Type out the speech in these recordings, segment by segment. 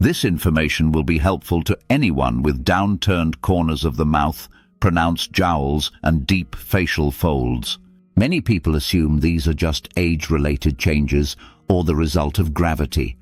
This information will be helpful to anyone with downturned corners of the mouth, pronounced jowls, and deep facial folds. Many people assume these are just age-related changes or the result of gravity,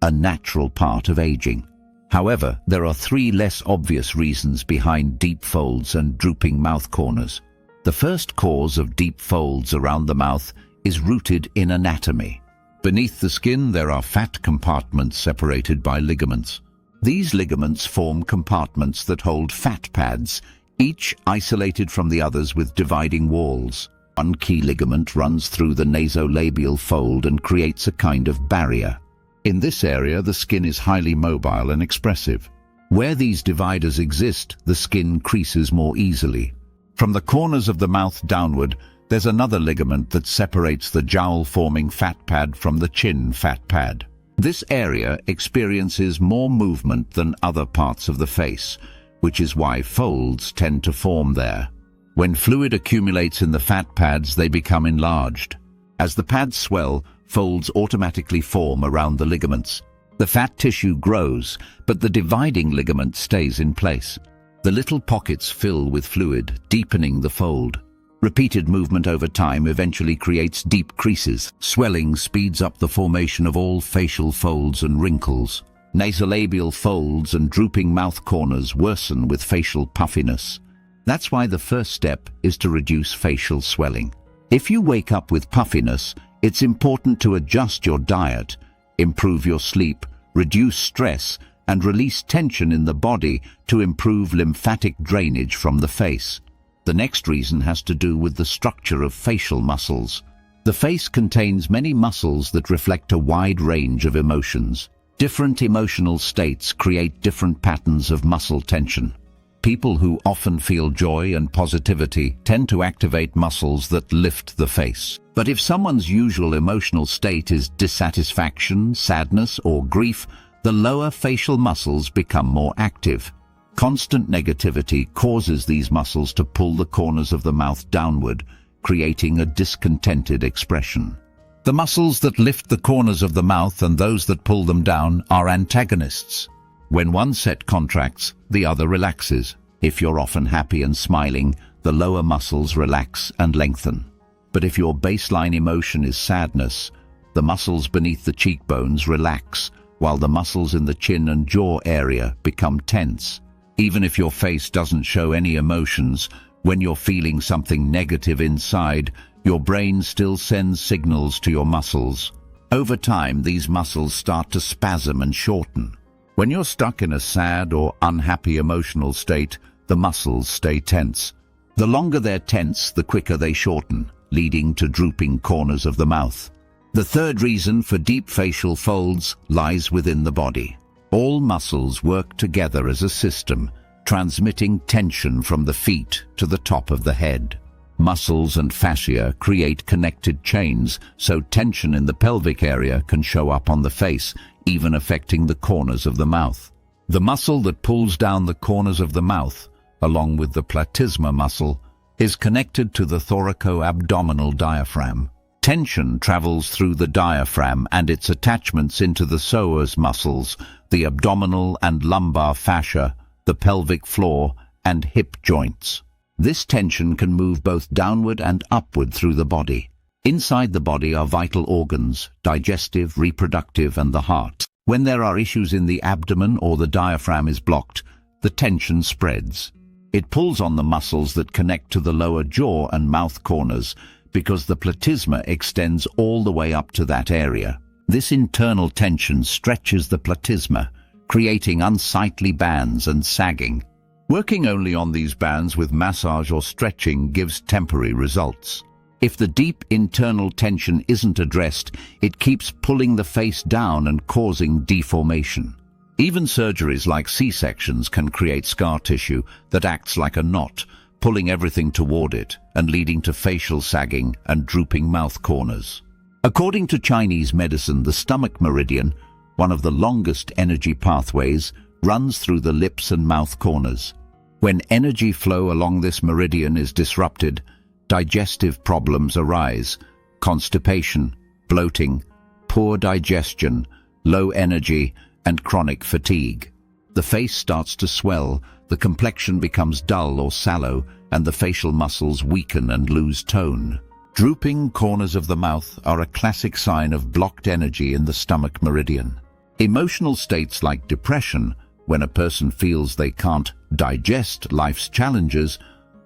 a natural part of aging. However, there are 3 less obvious reasons behind deep folds and drooping mouth corners. The first cause of deep folds around the mouth is rooted in anatomy. Beneath the skin, there are fat compartments separated by ligaments. These ligaments form compartments that hold fat pads, each isolated from the others with dividing walls. One key ligament runs through the nasolabial fold and creates a kind of barrier. In this area, the skin is highly mobile and expressive. Where these dividers exist, the skin creases more easily. From the corners of the mouth downward, there's another ligament that separates the jowl-forming fat pad from the chin fat pad. This area experiences more movement than other parts of the face, which is why folds tend to form there. When fluid accumulates in the fat pads, they become enlarged. As the pads swell, folds automatically form around the ligaments. The fat tissue grows, but the dividing ligament stays in place. The little pockets fill with fluid, deepening the fold. Repeated movement over time eventually creates deep creases. Swelling speeds up the formation of all facial folds and wrinkles. Nasolabial folds and drooping mouth corners worsen with facial puffiness. That's why the first step is to reduce facial swelling. If you wake up with puffiness, it's important to adjust your diet, improve your sleep, reduce stress, and release tension in the body to improve lymphatic drainage from the face. The next reason has to do with the structure of facial muscles. The face contains many muscles that reflect a wide range of emotions. Different emotional states create different patterns of muscle tension. People who often feel joy and positivity tend to activate muscles that lift the face. But if someone's usual emotional state is dissatisfaction, sadness, or grief, the lower facial muscles become more active. Constant negativity causes these muscles to pull the corners of the mouth downward, creating a discontented expression. The muscles that lift the corners of the mouth and those that pull them down are antagonists. When one set contracts, the other relaxes. If you're often happy and smiling, the lower muscles relax and lengthen. But if your baseline emotion is sadness, the muscles beneath the cheekbones relax, while the muscles in the chin and jaw area become tense. Even if your face doesn't show any emotions, when you're feeling something negative inside, your brain still sends signals to your muscles. Over time, these muscles start to spasm and shorten. When you're stuck in a sad or unhappy emotional state, the muscles stay tense. The longer they're tense, the quicker they shorten, leading to drooping corners of the mouth. The third reason for deep facial folds lies within the body. All muscles work together as a system, transmitting tension from the feet to the top of the head. Muscles and fascia create connected chains, so tension in the pelvic area can show up on the face, even affecting the corners of the mouth. The muscle that pulls down the corners of the mouth, along with the platysma muscle, is connected to the thoraco-abdominal diaphragm. Tension travels through the diaphragm and its attachments into the psoas muscles, the abdominal and lumbar fascia, the pelvic floor, and hip joints. This tension can move both downward and upward through the body. Inside the body are vital organs, digestive, reproductive, and the heart. When there are issues in the abdomen or the diaphragm is blocked, the tension spreads. It pulls on the muscles that connect to the lower jaw and mouth corners, because the platysma extends all the way up to that area. This internal tension stretches the platysma, creating unsightly bands and sagging. Working only on these bands with massage or stretching gives temporary results. If the deep internal tension isn't addressed, it keeps pulling the face down and causing deformation. Even surgeries like C-sections can create scar tissue that acts like a knot, pulling everything toward it and leading to facial sagging and drooping mouth corners. According to Chinese medicine, the stomach meridian, one of the longest energy pathways, runs through the lips and mouth corners. When energy flow along this meridian is disrupted, digestive problems arise: constipation, bloating, poor digestion, low energy, and chronic fatigue. The face starts to swell, the complexion becomes dull or sallow, and the facial muscles weaken and lose tone. Drooping corners of the mouth are a classic sign of blocked energy in the stomach meridian. Emotional states like depression, when a person feels they can't digest life's challenges,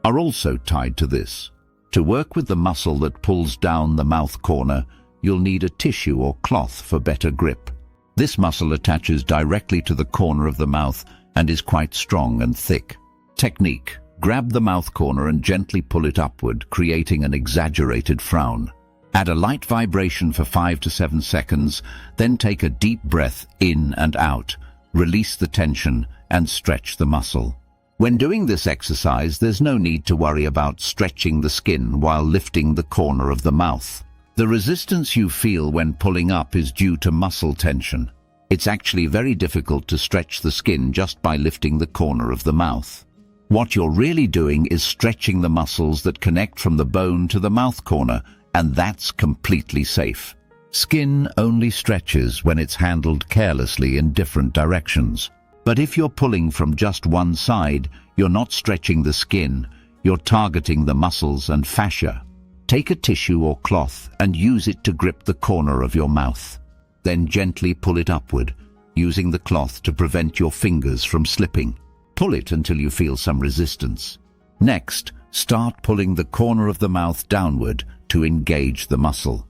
are also tied to this. To work with the muscle that pulls down the mouth corner, you'll need a tissue or cloth for better grip. This muscle attaches directly to the corner of the mouth and is quite strong and thick. Technique: grab the mouth corner and gently pull it upward, creating an exaggerated frown. Add a light vibration for 5 to 7 seconds, then take a deep breath in and out, release the tension, and stretch the muscle. When doing this exercise, there's no need to worry about stretching the skin while lifting the corner of the mouth. The resistance you feel when pulling up is due to muscle tension. It's actually very difficult to stretch the skin just by lifting the corner of the mouth. What you're really doing is stretching the muscles that connect from the bone to the mouth corner, and that's completely safe. Skin only stretches when it's handled carelessly in different directions. But if you're pulling from just one side, you're not stretching the skin, you're targeting the muscles and fascia. Take a tissue or cloth and use it to grip the corner of your mouth. Then gently pull it upward, using the cloth to prevent your fingers from slipping. Pull it until you feel some resistance. Next, start pulling the corner of the mouth downward to engage the muscle.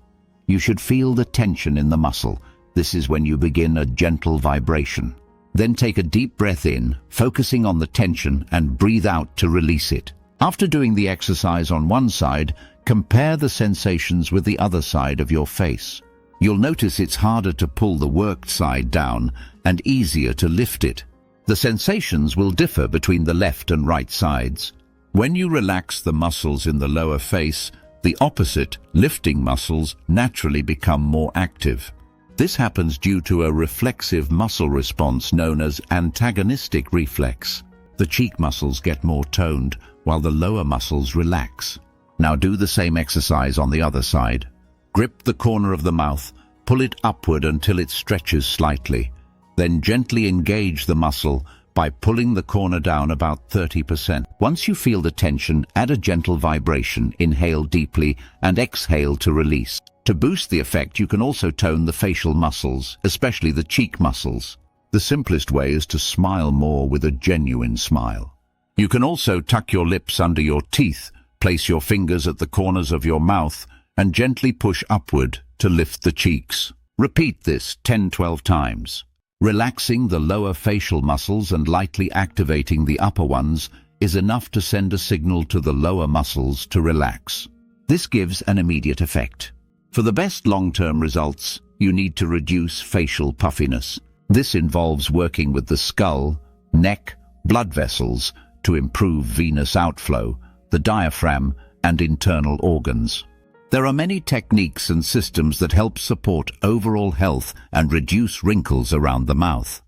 You should feel the tension in the muscle. This is when you begin a gentle vibration. Then take a deep breath in, focusing on the tension, and breathe out to release it. After doing the exercise on one side, compare the sensations with the other side of your face. You'll notice it's harder to pull the worked side down and easier to lift it. The sensations will differ between the left and right sides. When you relax the muscles in the lower face, the opposite, lifting muscles, naturally become more active. This happens due to a reflexive muscle response known as antagonistic reflex. The cheek muscles get more toned, while the lower muscles relax. Now do the same exercise on the other side. Grip the corner of the mouth, pull it upward until it stretches slightly. Then gently engage the muscle by pulling the corner down about 30%. Once you feel the tension, add a gentle vibration, inhale deeply, and exhale to release. To boost the effect, you can also tone the facial muscles, especially the cheek muscles. The simplest way is to smile more with a genuine smile. You can also tuck your lips under your teeth, place your fingers at the corners of your mouth, and gently push upward to lift the cheeks. Repeat this 10-12 times. Relaxing the lower facial muscles and lightly activating the upper ones is enough to send a signal to the lower muscles to relax. This gives an immediate effect. For the best long-term results, you need to reduce facial puffiness. This involves working with the skull, neck, blood vessels to improve venous outflow, the diaphragm, and internal organs. There are many techniques and systems that help support overall health and reduce wrinkles around the mouth.